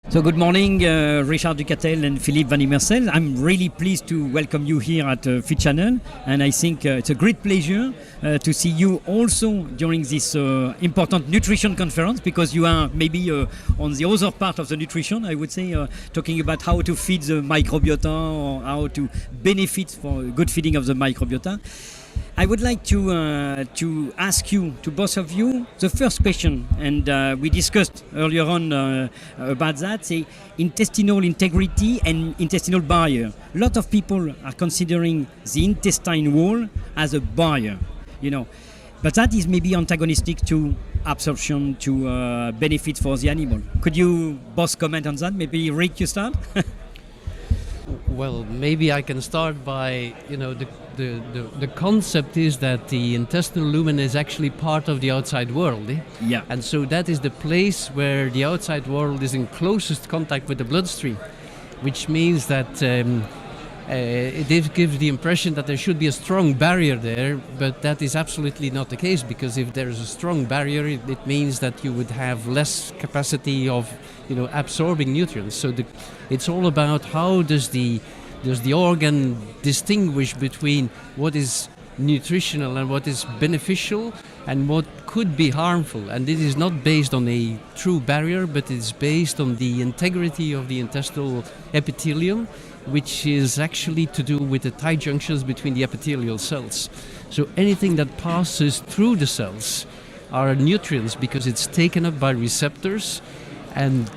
So good morning, Richard Ducatelle and Filip van Immerseel. I'm really pleased to welcome you here at FeedChannel, and I think it's a great pleasure to see you also during this important nutrition conference, because you are maybe on the other part of the nutrition, I would say, talking about how to feed the microbiota or how to benefit for good feeding of the microbiota. I would like to ask you, to both of you, the first question, and we discussed earlier on about that, say intestinal integrity and intestinal barrier. A lot of people are considering the intestine wall as a barrier, but that is maybe antagonistic to absorption, to benefit for the animal. Could you both comment on that? Maybe Rick, you start? Well, maybe I can start by, the concept is that the intestinal lumen is actually part of the outside world. Yeah. And so that is the place where the outside world is in closest contact with the bloodstream, which means that it gives the impression that there should be a strong barrier there, but that is absolutely not the case, because if there is a strong barrier, it means that you would have less capacity of absorbing nutrients. So it's all about how does the organ distinguish between what is nutritional and what is beneficial and what could be harmful. And it is not based on a true barrier, but it's based on the integrity of the intestinal epithelium, which is actually to do with the tight junctions between the epithelial cells. So anything that passes through the cells are nutrients because it's taken up by receptors and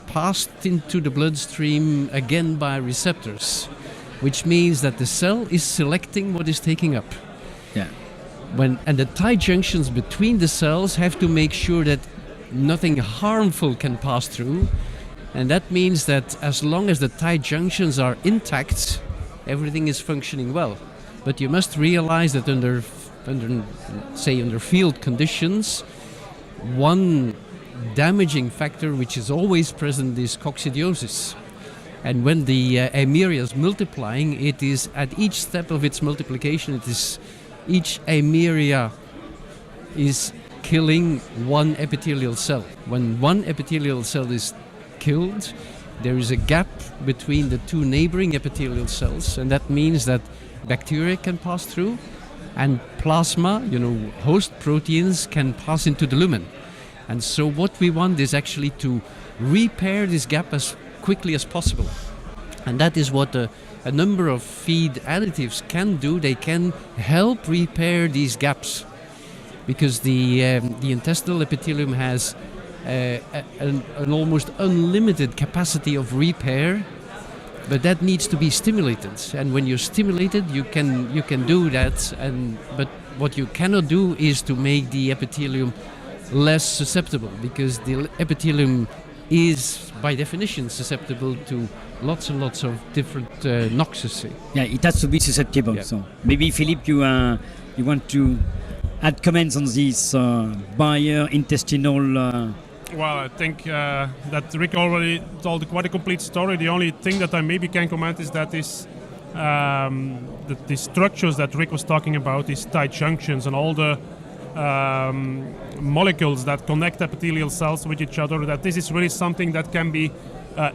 passed into the bloodstream again by receptors, which means that the cell is selecting what is taking up. Yeah. And the tight junctions between the cells have to make sure that nothing harmful can pass through. And that means that as long as the tight junctions are intact, everything is functioning well. But you must realize that under field conditions, one damaging factor which is always present is coccidiosis. And when the Eimeria is multiplying, it is at each step of its multiplication, each Eimeria is killing one epithelial cell. When one epithelial cell is killed, there is a gap between the two neighboring epithelial cells, and that means that bacteria can pass through and plasma, host proteins, can pass into the lumen. And so what we want is actually to repair this gap as quickly as possible. And that is what a number of feed additives can do. They can help repair these gaps, because the intestinal epithelium has an almost unlimited capacity of repair, but that needs to be stimulated. And when you're stimulated, you can do that. But what you cannot do is to make the epithelium less susceptible, because the epithelium is by definition susceptible to lots and lots of different noxes. Yeah, it has to be susceptible. Yeah. So maybe Filip, you want to add comments on this barrier intestinal. Well, I think that Rick already told quite a complete story. The only thing that I maybe can comment is that the structures that Rick was talking about, these tight junctions and all the molecules that connect epithelial cells with each other, that this is really something that can be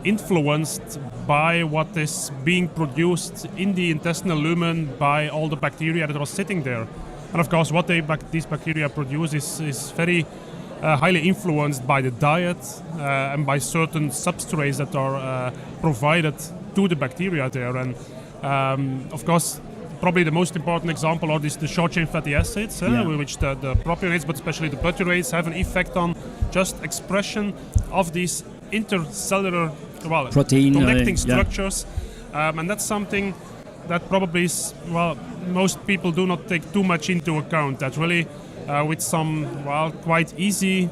influenced by what is being produced in the intestinal lumen by all the bacteria that are sitting there. And of course, what these bacteria produce is very highly influenced by the diet and by certain substrates that are provided to the bacteria there. And of course, probably the most important example are the short-chain fatty acids, which the propionates, but especially the butyrates, have an effect on just expression of these intercellular protein connecting structures. And that's something that probably is, most people do not take too much into account. That really, with some quite easy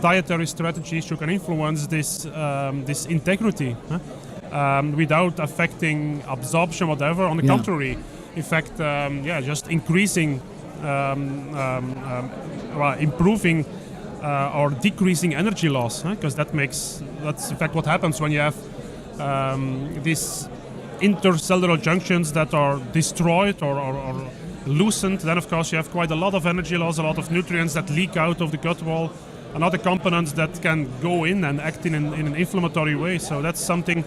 dietary strategies, you can influence this integrity without affecting absorption, whatever. On the contrary, in fact, just increasing, improving or decreasing energy loss, because that's in fact what happens when you have these intercellular junctions that are destroyed or loosened. Then of course you have quite a lot of energy loss, a lot of nutrients that leak out of the gut wall, and other components that can go in and act in an inflammatory way. So that's something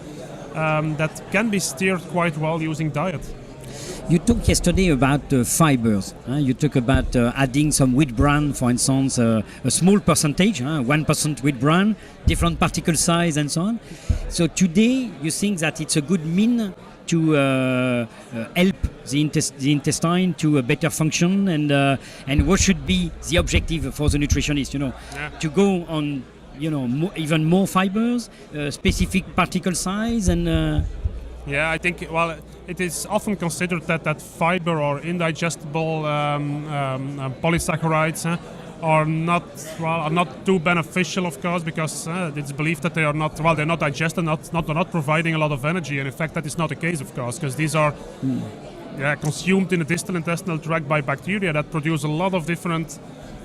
that can be steered quite well using diet. You talked yesterday about fibers. You talk about adding some wheat bran, for instance, a small percentage, 1% wheat bran, different particle size and so on. So today you think that it's a good mean to help the intestine to better function, and what should be the objective for the nutritionist, to go on, even more fibers, specific particle size, and yeah, I think, well, it is often considered that fiber or indigestible polysaccharides are not too beneficial, of course, because it's believed that they're not digested, not providing a lot of energy. And in fact, that is not the case, of course, because these are consumed in the distal intestinal tract by bacteria that produce a lot of different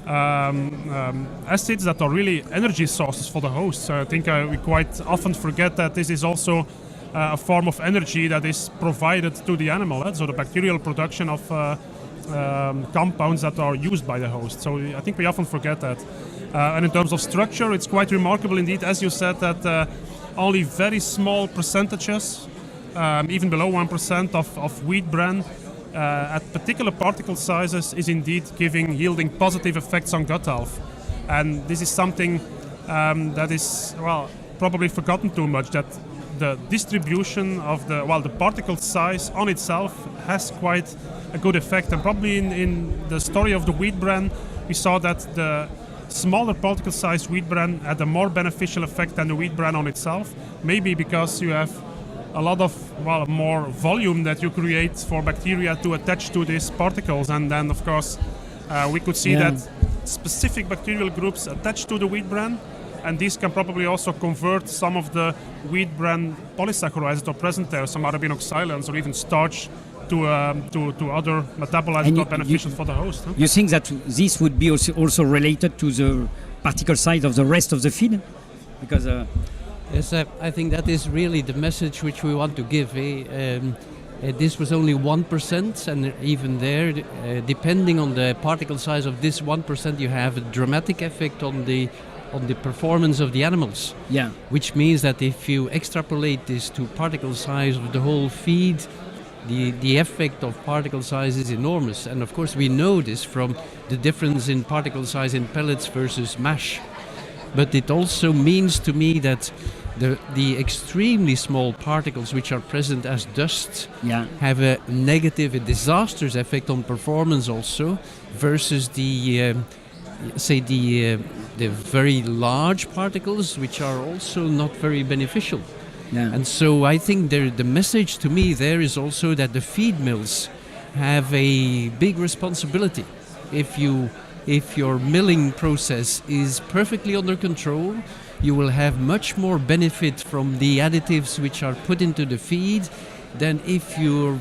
acids that are really energy sources for the host. So I think we quite often forget that this is also a form of energy that is provided to the animal, so the bacterial production of compounds that are used by the host. So I think we often forget that. And in terms of structure, it's quite remarkable indeed, as you said, that only very small percentages, even below 1% of wheat bran at particular particle sizes is indeed yielding positive effects on gut health. And this is something that is, probably forgotten too much, that the distribution of the particle size on itself has quite a good effect. And probably in the story of the wheat bran, we saw that the smaller particle size wheat bran had a more beneficial effect than the wheat bran on itself. Maybe because you have a lot of more volume that you create for bacteria to attach to these particles. And then, of course, we could see that specific bacterial groups attach to the wheat bran, and these can probably also convert some of the wheat bran polysaccharides that are present there, some arabinoxylans or even starch, to other metabolites that are beneficial for the host. You think that this would be also related to the particle size of the rest of the feed? Because yes, I think that is really the message which we want to give. This was only 1%, and even there, depending on the particle size of this 1%, you have a dramatic effect on the performance of the animals. Yeah. Which means that if you extrapolate this to particle size of the whole feed, the effect of particle size is enormous. And of course we know this from the difference in particle size in pellets versus mash. But it also means to me that the extremely small particles which are present as dust have a negative, a disastrous effect on performance also, versus the very large particles, which are also not very beneficial. Yeah. And so I think the message to me there is also that the feed mills have a big responsibility. If your milling process is perfectly under control, you will have much more benefit from the additives which are put into the feed than if your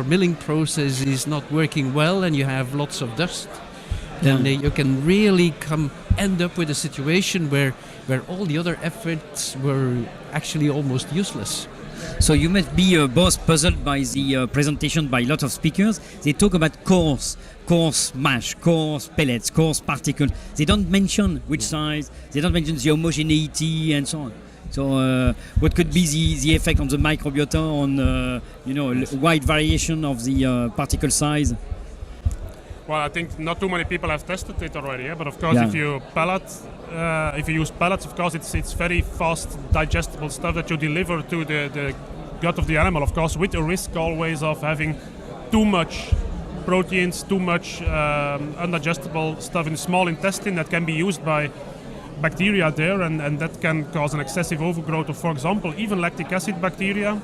milling process is not working well and you have lots of dust. Then you can really end up with a situation where all the other efforts were actually almost useless. So you must be both puzzled by the presentation by a lot of speakers. They talk about coarse mash, coarse pellets, coarse particles. They don't mention which size, they don't mention the homogeneity and so on. So what could be the effect on the microbiota on a wide variation of the particle size? Well, I think not too many people have tested it already, but of course if you use pellets, of course it's very fast digestible stuff that you deliver to the gut of the animal, of course, with the risk always of having too much proteins, too much undigestible stuff in the small intestine that can be used by bacteria there, and that can cause an excessive overgrowth of, for example, even lactic acid bacteria.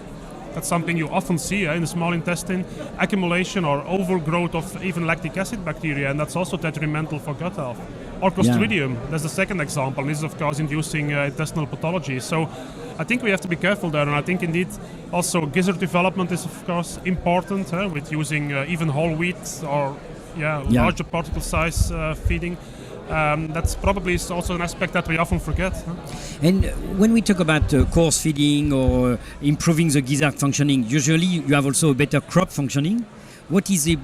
That's something you often see in the small intestine, accumulation or overgrowth of even lactic acid bacteria, and that's also detrimental for gut health. Or Clostridium, that's the second example, and this is of course inducing intestinal pathology. So I think we have to be careful there, and I think indeed also gizzard development is of course important with using even whole wheat or larger particle size feeding. That's probably also an aspect that we often forget. And when we talk about coarse feeding or improving the gizzard functioning, usually you have also a better crop functioning. What is the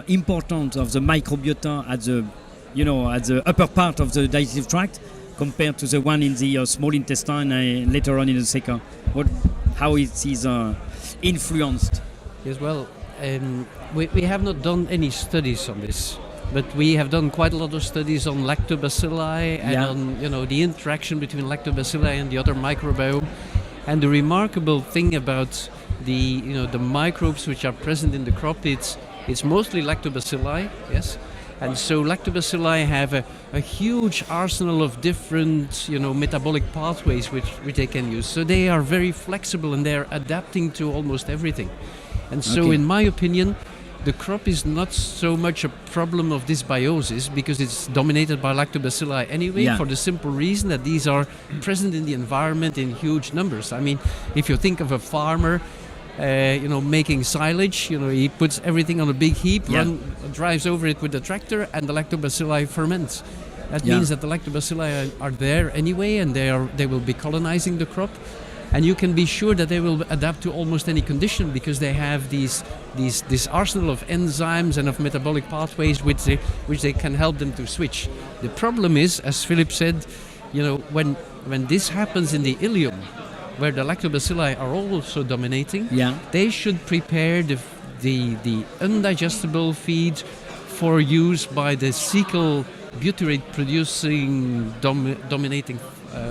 importance of the microbiota at the at the upper part of the digestive tract compared to the one in the small intestine later on in the ceca? How it is influenced? Yes, well, we have not done any studies on this, but we have done quite a lot of studies on lactobacilli and on the interaction between lactobacilli and the other microbiome. And the remarkable thing about the microbes which are present in the crop, it's mostly lactobacilli, yes. And so lactobacilli have a huge arsenal of different, metabolic pathways which they can use. So they are very flexible and they are adapting to almost everything. And so, in my opinion, the crop is not so much a problem of dysbiosis because it's dominated by lactobacilli anyway, for the simple reason that these are present in the environment in huge numbers. I mean, if you think of a farmer, making silage, he puts everything on a big heap, drives over it with the tractor, and the lactobacilli ferment. That means that the lactobacilli are there anyway, and they will be colonizing the crop. And you can be sure that they will adapt to almost any condition because they have this arsenal of enzymes and of metabolic pathways which they can help them to switch. The problem is, as Filip said, when this happens in the ileum, where the lactobacilli are also dominating, they should prepare the undigestible feed for use by the cecal butyrate-producing dominating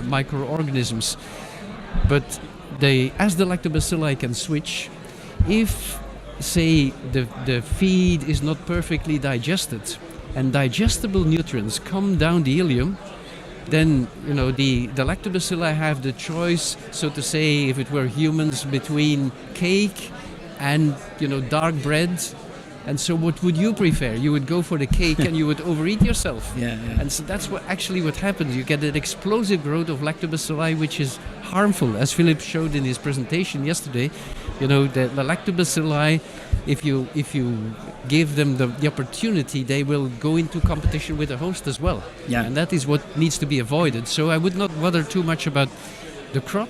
microorganisms. But as the lactobacilli can switch, if, say, the feed is not perfectly digested and digestible nutrients come down the ileum, then the lactobacilli have the choice, so to say, if it were humans, between cake and dark bread. And so what would you prefer? You would go for the cake and you would overeat yourself. And so that's what happens. You get an explosive growth of lactobacilli, which is harmful, as Filip showed in his presentation yesterday. The lactobacilli, if you give them the opportunity, they will go into competition with the host as well. And that is what needs to be avoided. So I would not bother too much about the crop,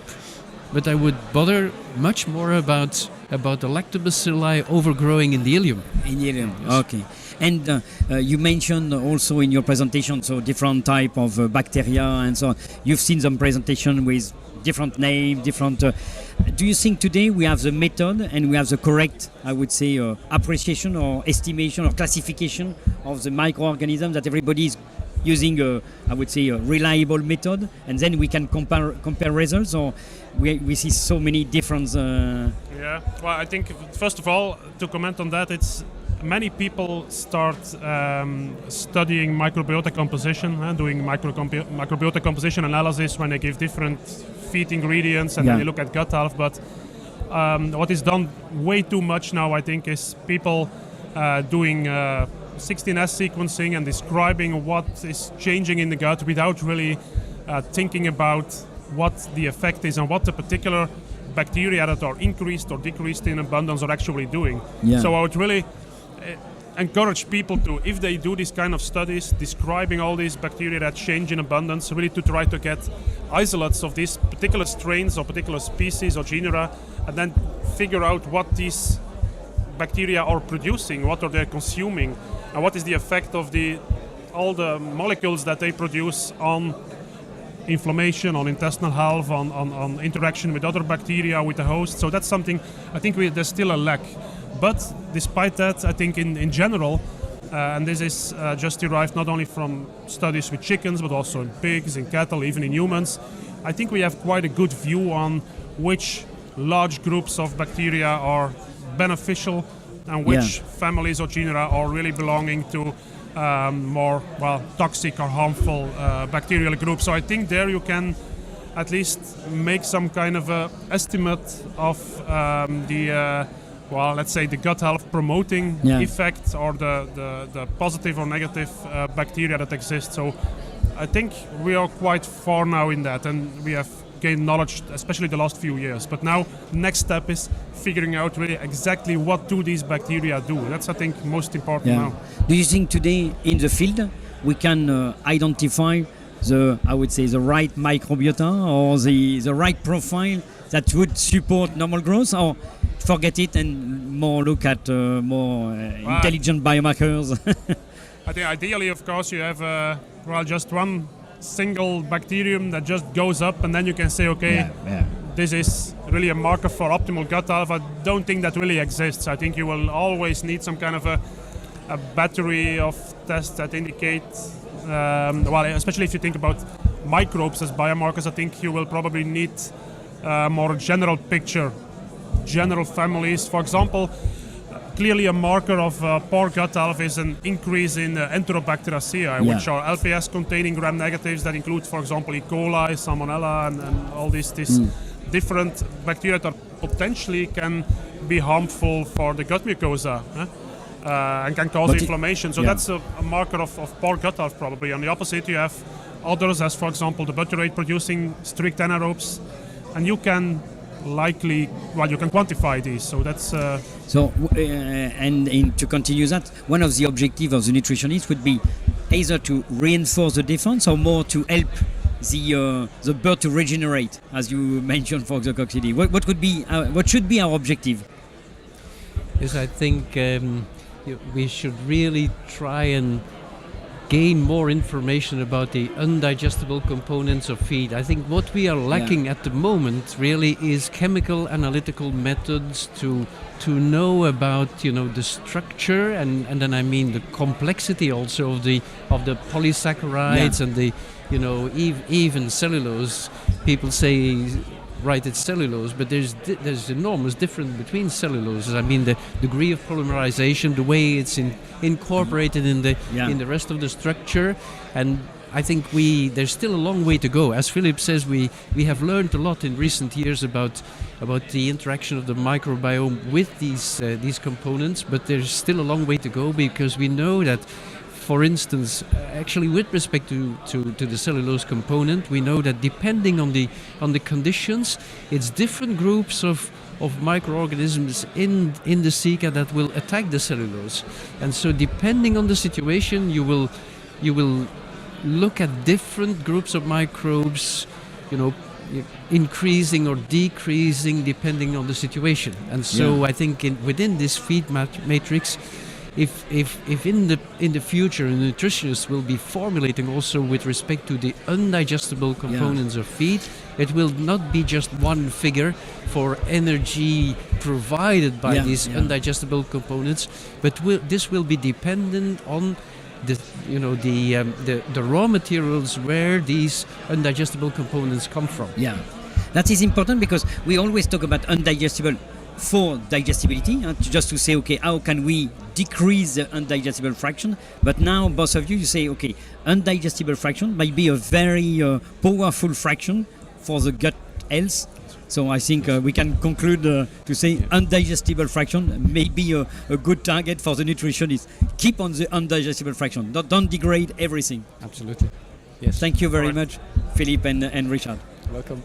but I would bother much more about the lactobacilli overgrowing in the ileum. Yes. Okay. And you mentioned also in your presentation, so different type of bacteria and so on. You've seen some presentation with different name, different. Do you think today we have the method and we have the correct, I would say, appreciation or estimation or classification of the microorganisms, that everybody is using I would say a reliable method, and then we can compare results, or we see so many different well, I think first of all, to comment on that, it's many people start studying microbiota composition and doing microbiota composition analysis when they give different feed ingredients and then they look at gut health. But what is done way too much now, I think, is people doing 16S sequencing and describing what is changing in the gut without really thinking about what the effect is and what the particular bacteria that are increased or decreased in abundance are actually doing. So I would really encourage people to, if they do these kind of studies describing all these bacteria that change in abundance, really to try to get isolates of these particular strains or particular species or genera, and then figure out what these bacteria are producing, what are they consuming, and what is the effect of all the molecules that they produce on inflammation, on intestinal health, on interaction with other bacteria, with the host. So that's something I think there's still a lack. But despite that, I think in general, and this is just derived not only from studies with chickens, but also in pigs, in cattle, even in humans, I think we have quite a good view on which large groups of bacteria are beneficial and which families or genera are really belonging to more toxic or harmful bacterial groups. So I think there you can at least make some kind of a estimate of let's say the gut health promoting effect, or the positive or negative bacteria that exist. So I think we are quite far now in that, and we have gained knowledge, especially the last few years. But now next step is figuring out really exactly what do these bacteria do. That's, I think, most important now. Do you think today in the field we can identify the right microbiota or the right profile that would support normal growth, or forget it and more look at more intelligent biomarkers? I think ideally, of course, you have just one single bacterium that just goes up, and then you can say, okay, this is really a marker for optimal gut health. I don't think that really exists. I think you will always need some kind of a battery of tests that indicate, especially if you think about microbes as biomarkers, I think you will probably need more general picture, general families. For example, clearly a marker of poor gut health is an increase in Enterobacteriaceae, which are LPS-containing gram-negatives that include, for example, E. coli, Salmonella, and all these different bacteria that potentially can be harmful for the gut mucosa and can cause inflammation. So that's a marker of poor gut health probably. On the opposite, you have others, as for example the butyrate-producing strict anaerobes, and you can you can quantify these. So that's and to continue that, one of the objectives of the nutritionist would be either to reinforce the defense or more to help the bird to regenerate, as you mentioned for the coccidia. What should be our objective? Yes, I think we should really try and gain more information about the undigestible components of feed. I think what we are lacking at the moment really is chemical analytical methods to know about the structure and then I mean the complexity also of the polysaccharides and the even cellulose. People say it's cellulose, but there's enormous difference between celluloses. I mean the degree of polymerization, the way it's incorporated in the rest of the structure, and I think there's still a long way to go. As Filip says, we have learned a lot in recent years about the interaction of the microbiome with these components, but there's still a long way to go, because we know that, for instance, actually with respect to the cellulose component, we know that depending on the conditions, it's different groups of microorganisms in the ceca that will attack the cellulose. And so depending on the situation, you will look at different groups of microbes, increasing or decreasing depending on the situation. And so I think within this feed matrix, if in the future a nutritionist will be formulating also with respect to the undigestible components of feed, it will not be just one figure for energy provided by these undigestible components, but this will be dependent on the raw materials where these undigestible components come from. Yeah, that is important, because we always talk about undigestible for digestibility, just to say, okay, how can we decrease the undigestible fraction? But now both of you say, okay, undigestible fraction might be a very powerful fraction for the gut health. So I think we can conclude to say undigestible fraction may be a good target for the nutritionist. Keep on the undigestible fraction. Don't degrade everything. Absolutely. Yes. Thank you very much, Filip and Richard. Welcome.